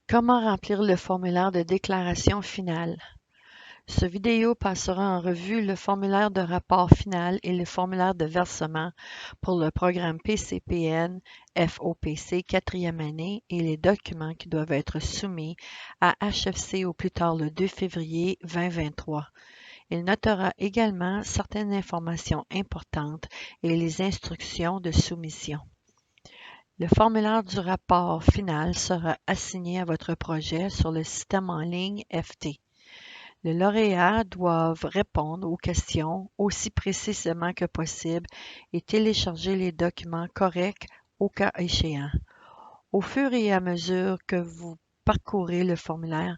Comment remplir le formulaire de déclaration finale? Ce vidéo passera en revue le formulaire de rapport final et le formulaire de versement pour le programme PCPN FOPC 4e année et les documents qui doivent être soumis à HFC au plus tard le 2 février 2023. Il notera également certaines informations importantes et les instructions de soumission. Le formulaire du rapport final sera assigné à votre projet sur le système en ligne FT. Les lauréats doivent répondre aux questions aussi précisément que possible et télécharger les documents corrects au cas échéant. Au fur et à mesure que vous parcourez le formulaire,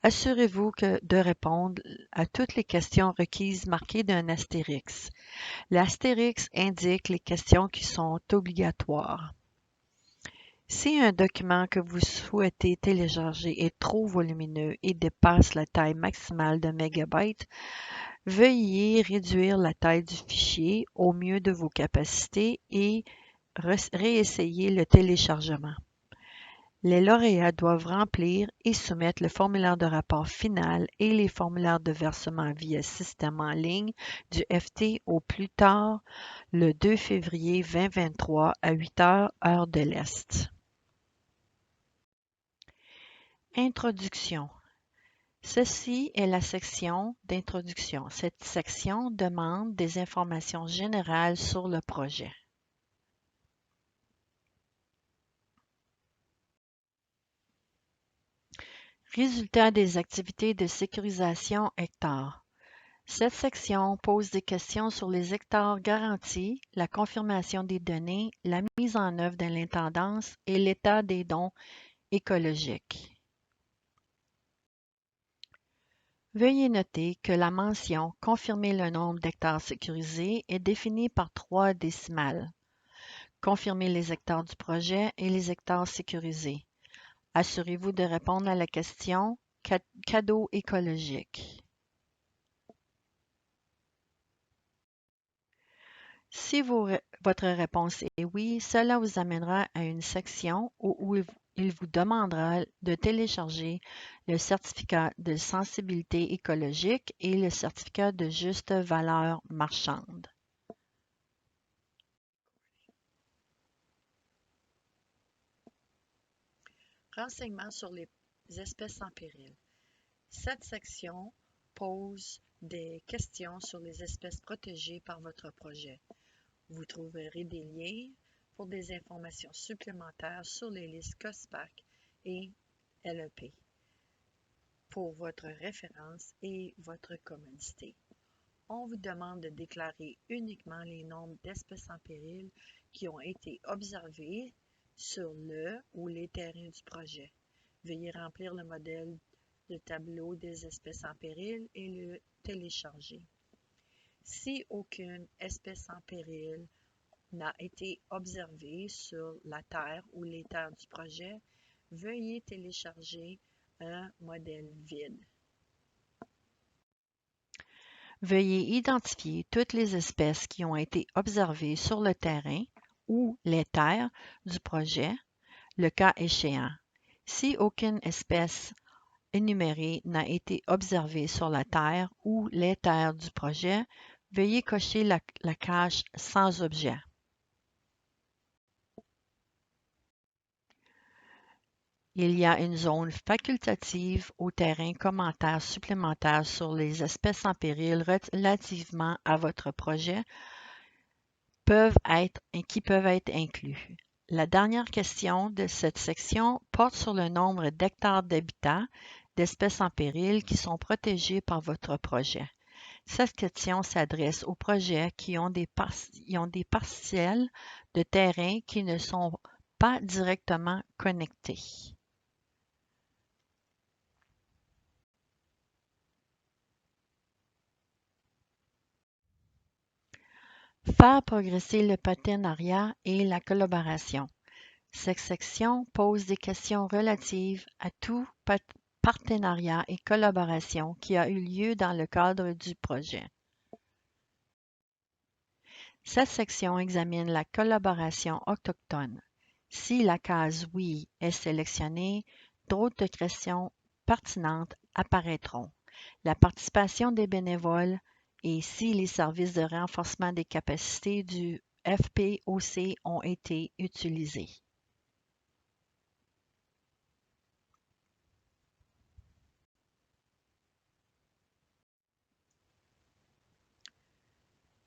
assurez-vous de répondre à toutes les questions requises marquées d'un astérix. L'astérix indique les questions qui sont obligatoires. Si un document que vous souhaitez télécharger est trop volumineux et dépasse la taille maximale de mégabytes, veuillez réduire la taille du fichier au mieux de vos capacités et réessayer le téléchargement. Les lauréats doivent remplir et soumettre le formulaire de rapport final et les formulaires de versement via système en ligne du FT au plus tard le 2 février 2023 à 8 heures, heure de l'Est. Introduction. Ceci est la section d'introduction. Cette section demande des informations générales sur le projet. Résultats des activités de sécurisation hectares. Cette section pose des questions sur les hectares garantis, la confirmation des données, la mise en œuvre de l'intendance et l'état des dons écologiques. Veuillez noter que la mention « Confirmer le nombre d'hectares sécurisés » est définie par 3 décimales. Confirmer les hectares du projet et les hectares sécurisés. Assurez-vous de répondre à la question « Cadeau écologique ». Si votre réponse est oui, cela vous amènera à une section où il vous demandera de télécharger le certificat de sensibilité écologique et le certificat de juste valeur marchande. Renseignements sur les espèces en péril. Cette section pose des questions sur les espèces protégées par votre projet. Vous trouverez des liens pour des informations supplémentaires sur les listes COSPAC et LEP pour votre référence et votre commodité. On vous demande de déclarer uniquement les nombres d'espèces en péril qui ont été observées sur le ou les terrains du projet. Veuillez remplir le modèle de tableau des espèces en péril et le télécharger. Si aucune espèce en péril n'a été observée sur la terre ou les terres du projet, veuillez télécharger un modèle vide. Veuillez identifier toutes les espèces qui ont été observées sur le terrain ou les terres du projet, le cas échéant. Si aucune espèce énumérée n'a été observée sur la terre ou les terres du projet, veuillez cocher la case « Sans objet ». Il y a une zone facultative au terrain commentaires supplémentaires sur les espèces en péril relativement à votre projet qui peuvent être inclus. La dernière question de cette section porte sur le nombre d'hectares d'habitat d'espèces en péril qui sont protégés par votre projet. Cette question s'adresse aux projets qui ont des partiels de terrain qui ne sont pas directement connectés. Faire progresser le partenariat et la collaboration. Cette section pose des questions relatives à tout partenariat et collaboration qui a eu lieu dans le cadre du projet. Cette section examine la collaboration autochtone. Si la case « Oui » est sélectionnée, D'autres questions pertinentes apparaîtront. La participation des bénévoles et si les services de renforcement des capacités du FPOC ont été utilisés.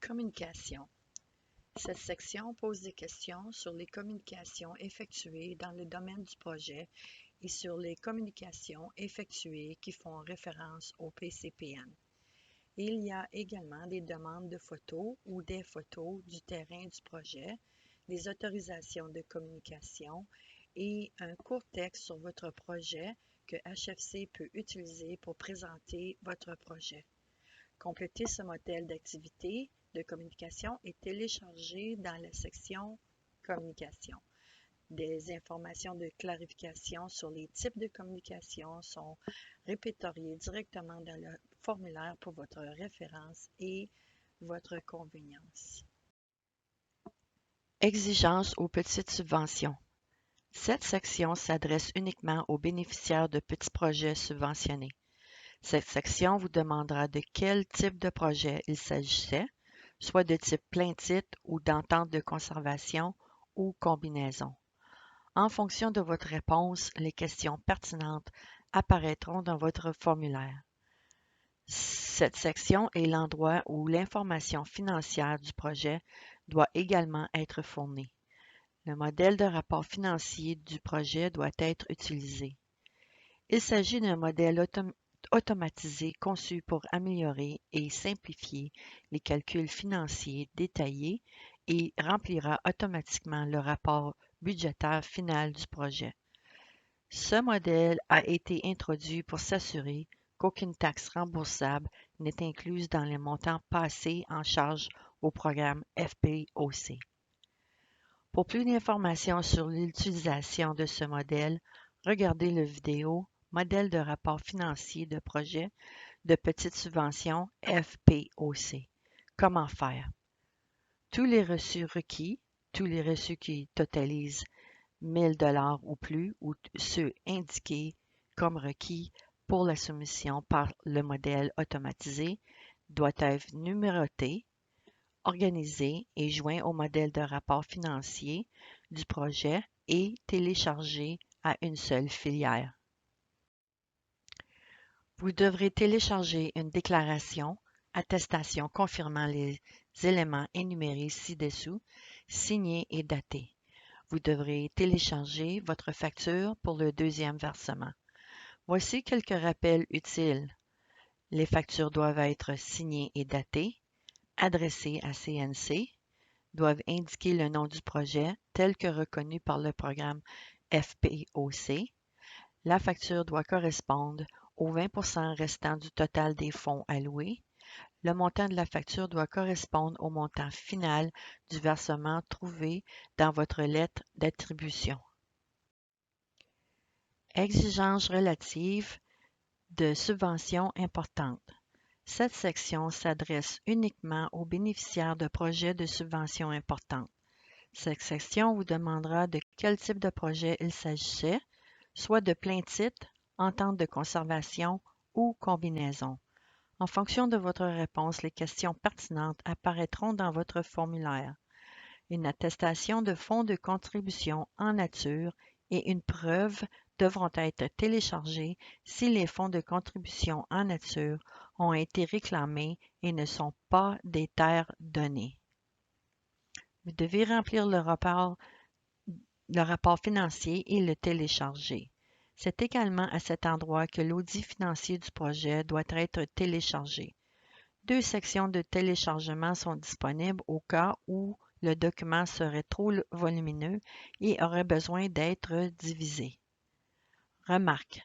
Communication. Cette section pose des questions sur les communications effectuées dans le domaine du projet et sur les communications effectuées qui font référence au PCPN. Il y a également des demandes de photos ou des photos du terrain du projet, des autorisations de communication et un court texte sur votre projet que HFC peut utiliser pour présenter votre projet. Complétez ce modèle d'activité de communication et téléchargez dans la section Communication. Des informations de clarification sur les types de communication sont répertoriées directement dans le formulaire pour votre référence et votre convenience. Exigences aux petites subventions. Cette section s'adresse uniquement aux bénéficiaires de petits projets subventionnés. Cette section vous demandera de quel type de projet il s'agissait, soit de type plein titre ou d'entente de conservation ou combinaison. En fonction de votre réponse, les questions pertinentes apparaîtront dans votre formulaire. Cette section est l'endroit où l'information financière du projet doit également être fournie. Le modèle de rapport financier du projet doit être utilisé. Il s'agit d'un modèle automatisé conçu pour améliorer et simplifier les calculs financiers détaillés et remplira automatiquement le rapport budgétaire final du projet. Ce modèle a été introduit pour s'assurer qu'aucune taxe remboursable n'est incluse dans les montants passés en charge au programme FPOC. Pour plus d'informations sur l'utilisation de ce modèle, regardez la vidéo Modèle de rapport financier de projet de petite subvention FPOC. Comment faire? Tous les reçus requis, tous les reçus qui totalisent 1000 $ ou plus ou ceux indiqués comme requis pour la soumission par le modèle automatisé doivent être numérotés, organisés et joints au modèle de rapport financier du projet et téléchargés à une seule filière. Vous devrez télécharger une déclaration, attestation confirmant les éléments énumérés ci-dessous, signée et datée. Vous devrez télécharger votre facture pour le deuxième versement. Voici quelques rappels utiles. Les factures doivent être signées et datées, adressées à CNC, doivent indiquer le nom du projet tel que reconnu par le programme FPOC. La facture doit correspondre aux 20% restant du total des fonds alloués. Le montant de la facture doit correspondre au montant final du versement trouvé dans votre lettre d'attribution. Exigences relatives de subventions importantes. Cette section s'adresse uniquement aux bénéficiaires de projets de subventions importantes. Cette section vous demandera de quel type de projet il s'agissait, soit de plein titre, entente de conservation ou combinaison. En fonction de votre réponse, les questions pertinentes apparaîtront dans votre formulaire. Une attestation de fonds de contribution en nature et une preuve devront être téléchargés si les fonds de contribution en nature ont été réclamés et ne sont pas des terres données. Vous devez remplir le rapport financier et le télécharger. C'est également à cet endroit que l'audit financier du projet doit être téléchargé. Deux sections de téléchargement sont disponibles au cas où le document serait trop volumineux et aurait besoin d'être divisé. Remarque.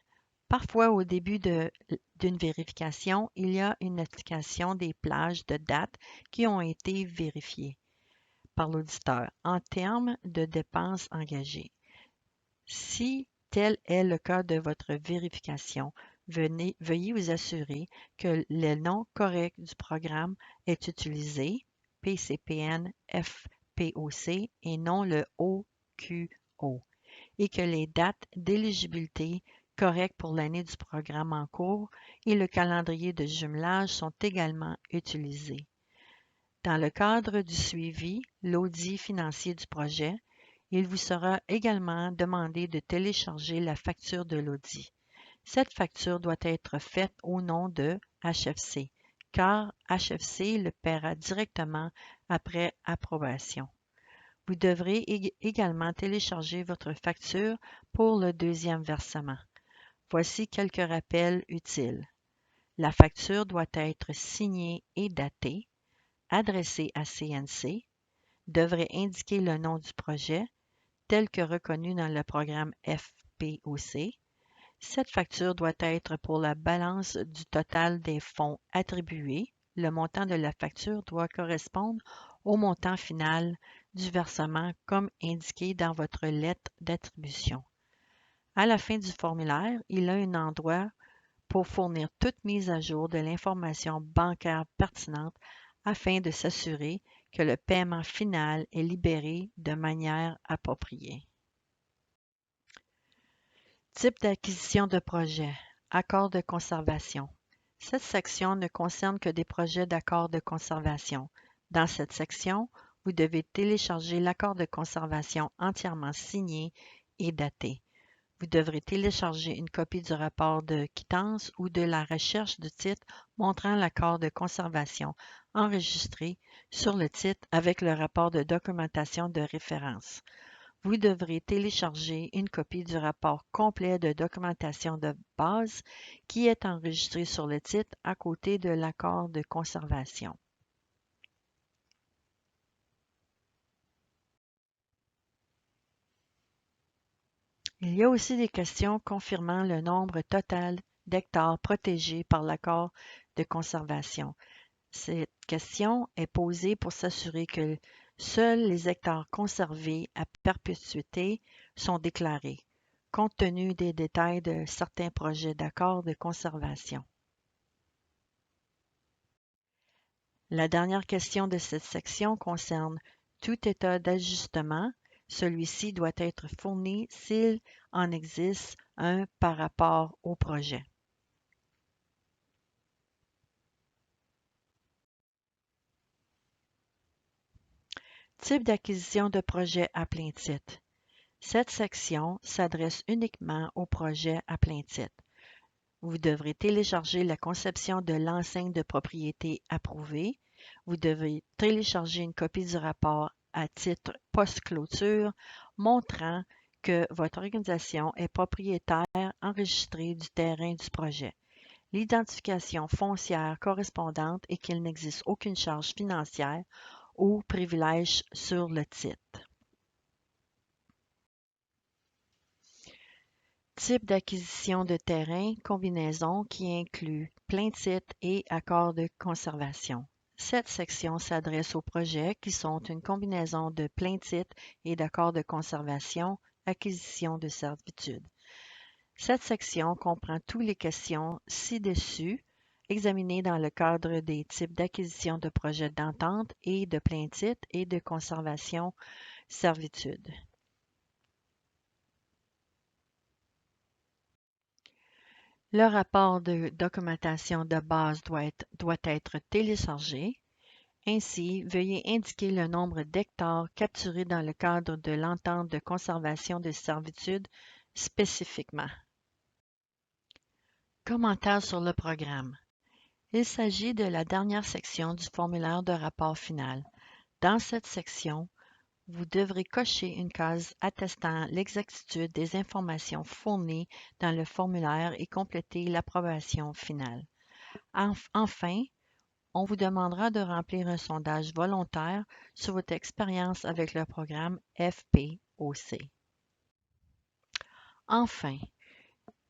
Parfois, au début d'une vérification, il y a une application des plages de dates qui ont été vérifiées par l'auditeur en termes de dépenses engagées. Si tel est le cas de votre vérification, veuillez vous assurer que le nom correct du programme est utilisé, PCPN FPOC, et non le OQO, et que les dates d'éligibilité correct pour l'année du programme en cours et le calendrier de jumelage sont également utilisés. Dans le cadre du suivi, l'audit financier du projet, il vous sera également demandé de télécharger la facture de l'audit. Cette facture doit être faite au nom de HFC, car HFC le paiera directement après approbation. Vous devrez également télécharger votre facture pour le deuxième versement. Voici quelques rappels utiles. La facture doit être signée et datée, adressée à CNC, devrait indiquer le nom du projet, tel que reconnu dans le programme FPOC. Cette facture doit être pour la balance du total des fonds attribués. Le montant de la facture doit correspondre au montant final du versement comme indiqué dans votre lettre d'attribution. À la fin du formulaire, il y a un endroit pour fournir toute mise à jour de l'information bancaire pertinente afin de s'assurer que le paiement final est libéré de manière appropriée. Type d'acquisition de projet. Accord de conservation. Cette section ne concerne que des projets d'accord de conservation. Dans cette section, vous devez télécharger l'accord de conservation entièrement signé et daté. Vous devrez télécharger une copie du rapport de quittance ou de la recherche de titre montrant l'accord de conservation enregistré sur le titre avec le rapport de documentation de référence. Vous devrez télécharger une copie du rapport complet de documentation de base qui est enregistré sur le titre à côté de l'accord de conservation. Il y a aussi des questions confirmant le nombre total d'hectares protégés par l'accord de conservation. Cette question est posée pour s'assurer que seuls les hectares conservés à perpétuité sont déclarés, compte tenu des détails de certains projets d'accord de conservation. La dernière question de cette section concerne tout état d'ajustement. Celui-ci doit être fourni s'il en existe un par rapport au projet. Type d'acquisition de projet à plein titre. Cette section s'adresse uniquement aux projets à plein titre. Vous devrez télécharger la conception de l'enseigne de propriété approuvée. Vous devez télécharger une copie du rapport à titre post-clôture montrant que votre organisation est propriétaire enregistrée du terrain du projet, l'identification foncière correspondante et qu'il n'existe aucune charge financière ou privilège sur le titre. Type d'acquisition de terrain, combinaison qui inclut plein titre et accord de conservation. Cette section s'adresse aux projets qui sont une combinaison de plein titre et d'accord de conservation, acquisition de servitude. Cette section comprend toutes les questions ci-dessus examinées dans le cadre des types d'acquisition de projets d'entente et de plein titre et de conservation servitude. Le rapport de documentation de base doit être téléchargé. Ainsi, veuillez indiquer le nombre d'hectares capturés dans le cadre de l'entente de conservation de servitude spécifiquement. Commentaires sur le programme. Il s'agit de la dernière section du formulaire de rapport final. Dans cette section, vous devrez cocher une case attestant l'exactitude des informations fournies dans le formulaire et compléter l'approbation finale. Enfin, on vous demandera de remplir un sondage volontaire sur votre expérience avec le programme FPOC. Enfin,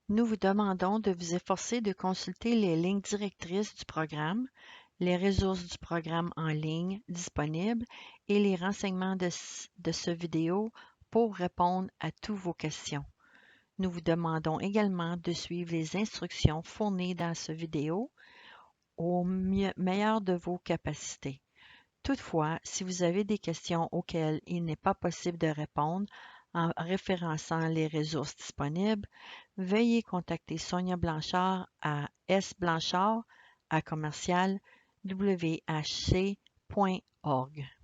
nous vous demandons de vous efforcer de consulter les lignes directrices du programme, les ressources du programme en ligne disponibles et les renseignements de ce vidéo pour répondre à toutes vos questions. Nous vous demandons également de suivre les instructions fournies dans ce vidéo au meilleur de vos capacités. Toutefois, si vous avez des questions auxquelles il n'est pas possible de répondre, en référençant les ressources disponibles. Veuillez contacter Sonia Blanchard à sblanchard@commercial.whc.org.